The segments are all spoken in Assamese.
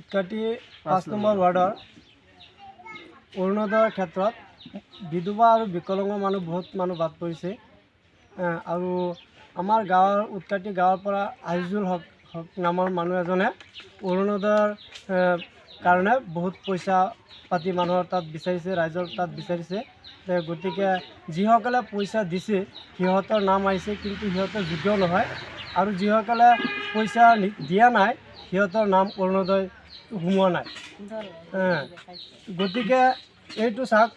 উৎকাটি 5 নম্বৰ ৱাৰ্ডৰ অৰুণোদয়ৰ ক্ষেত্ৰত বিধৱা আৰু বিকলাঙ্গ মানুহ বহুত মানুহ বাদ পৰিছে আৰু আমাৰ গাঁৱৰ উৎকাটি গাঁৱৰ পৰা আজিজুল হক নামৰ মানুহ এজনে অৰুণোদয়ৰ কাৰণে বহুত পইচা পাতি মানুহৰ তাত বিচাৰিছে, ৰাইজৰ তাত বিচাৰিছে। গতিকে যিসকলে পইচা দিছে সিহঁতৰ নাম আহিছে, কিন্তু সিহঁতৰ যোগ্য নহয়, আৰু যিসকলে পইচা দিয়া নাই সিহঁতৰ নাম অৰুণোদয় সোমোৱা নাই। গতিকে এইটো চাওক,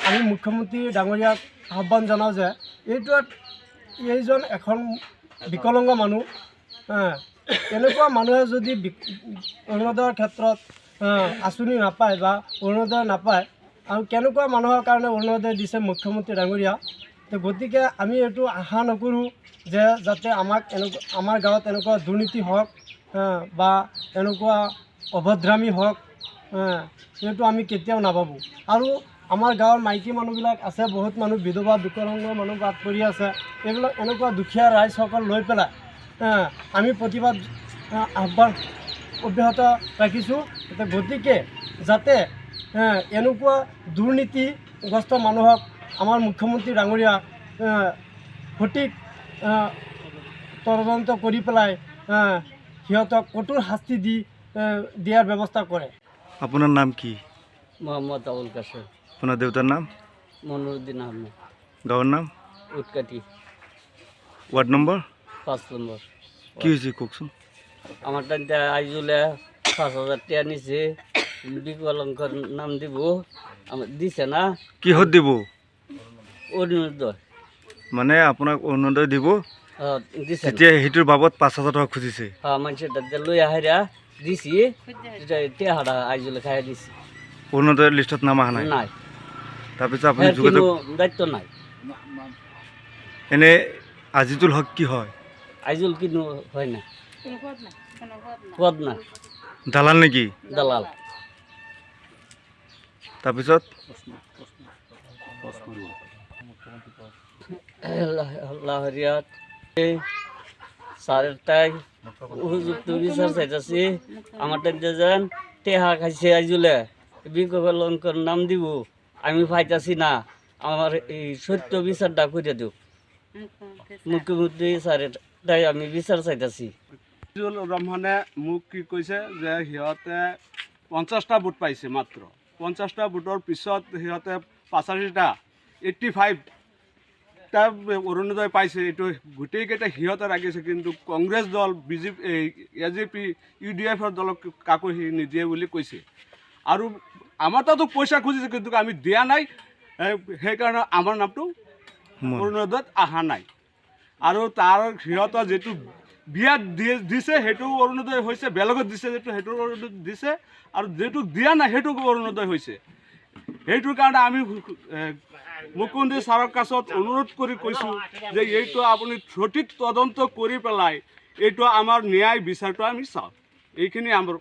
আমি মুখ্যমন্ত্ৰী ডাঙৰীয়াক আহ্বান জনাওঁ যে এইজন এখন বিকলাঙ্গ মানুহ, এনেকুৱা মানুহে যদি অৰুণোদয়ৰ ক্ষেত্ৰত আঁচনি নাপায় বা অৰুণোদয় নাপায়, আৰু কেনেকুৱা মানুহৰ কাৰণে অৰুণোদয় দিছে মুখ্যমন্ত্ৰী ডাঙৰীয়া। গতিকে আমি এইটো আশা নকৰোঁ যে যাতে আমাৰ গাঁৱত এনেকুৱা দুৰ্নীতি হওক বা এনেকুৱা অভদ্ৰামী হওক, সেইটো আমি কেতিয়াও নাভাবোঁ। আৰু আমাৰ গাঁৱৰ মাইকী মানুহবিলাক আছে, বহুত মানুহ বিধৱা বিকলাঙ্গ মানুহ বাদ পৰি আছে। এইবিলাক এনেকুৱা দুখীয়া ৰাইজসকল লৈ পেলাই আমি প্ৰতিবাদ আহ্বান অব্যাহত ৰাখিছোঁ। গতিকে যাতে এনেকুৱা দুৰ্নীতিগ্ৰস্ত মানুহক আমাৰ মুখ্যমন্ত্ৰী ডাঙৰীয়া সঠিক তদন্ত কৰি পেলাই সিহঁতক কঠোৰ শাস্তি দিয়াৰ ব্যৱস্থা কৰে। আপোনাৰ নাম কি? মোহাম্মদ আবুল কাশেম। আপোনাৰ দেউতাৰ নাম? মনুৰুদ্দিন আহমেদ। গাঁৱৰ নাম? উৎকাটি। Ward number? 5 নম্বৰ। কি হৈছে কওকচোন। আমার টাইমটা আইজুলে 5,000 টাকা নিছে, বিকলাঙ্গর নাম দিব, আমার দিছে না। কিহত দিব? অরুণোদয় মানে আপোনাক অৰুণোদয় দিব, দিছে। তেতিয়া সেইটোৰ বাবদ 5,000 টকা খুজিছে। হ্যাঁ, মানুষটা লই আহাৰা দিছি, টেহাৰা আইজুলে খাই দিছি। অৰুণোদয়ৰ লিষ্টত নাম অহা নাই? নাই, তাৰপিছত আপুনি যোগাযোগ দায়িত্ব নাই। এনে আজিজুল হক কি হয়? আইজুল কিন্তু হয় না, পদ না, দালাল নেকি? দালাল। তাৰপিছত লাহরিয়াত সারের টাই উপযুক্ত বিচার চাইতেছি। আমার টাইমটা যেন টেহা খাইছে আইজুলে, বিকলাঙ্গর নাম দিব, আমি পাইতাছি না। আমার এই সত্য বিচারটা করে দিও মুখ্যমন্ত্রী স্যারের তাই আমি বিচার চাইতেছি। ৰহমানে মোক কি কৈছে যে সিহঁতে 50টা ভোট পাইছে, মাত্ৰ 50টা ভোটৰ পিছত সিহঁতে 85টা 85টা অৰুণোদয় পাইছে। এইটো গোটেইকেইটা সিহঁতে ৰাখিছে, কিন্তু কংগ্ৰেছ দল, BJP, AJP, UDF দলক কাকো সি নিদিয়ে বুলি কৈছে। আৰু আমাৰ তাতো পইচা খুজিছে, কিন্তু আমি দিয়া নাই, সেইকাৰণে আমাৰ নামটো অৰুণোদয়ত অহা নাই। আৰু তাৰ সিহঁতৰ যিটো বিয়াত দিছে সেইটো অৰুণোদয় হৈছে, বেলেগত দিছে সেইটো অৰুণোদয় দিছে, আৰু যিটো দিয়া নাই সেইটো অৰুণোদয় হৈছে। সেইটোৰ কাৰণে আমি মুখ্যমন্ত্ৰী ছাৰৰ কাছত অনুৰোধ কৰি কৈছোঁ যে এইটো আপুনি সঠিক তদন্ত কৰি পেলাই এইটো আমাৰ ন্যায় বিচাৰটো আমি চাওঁ। এইখিনি আমাৰ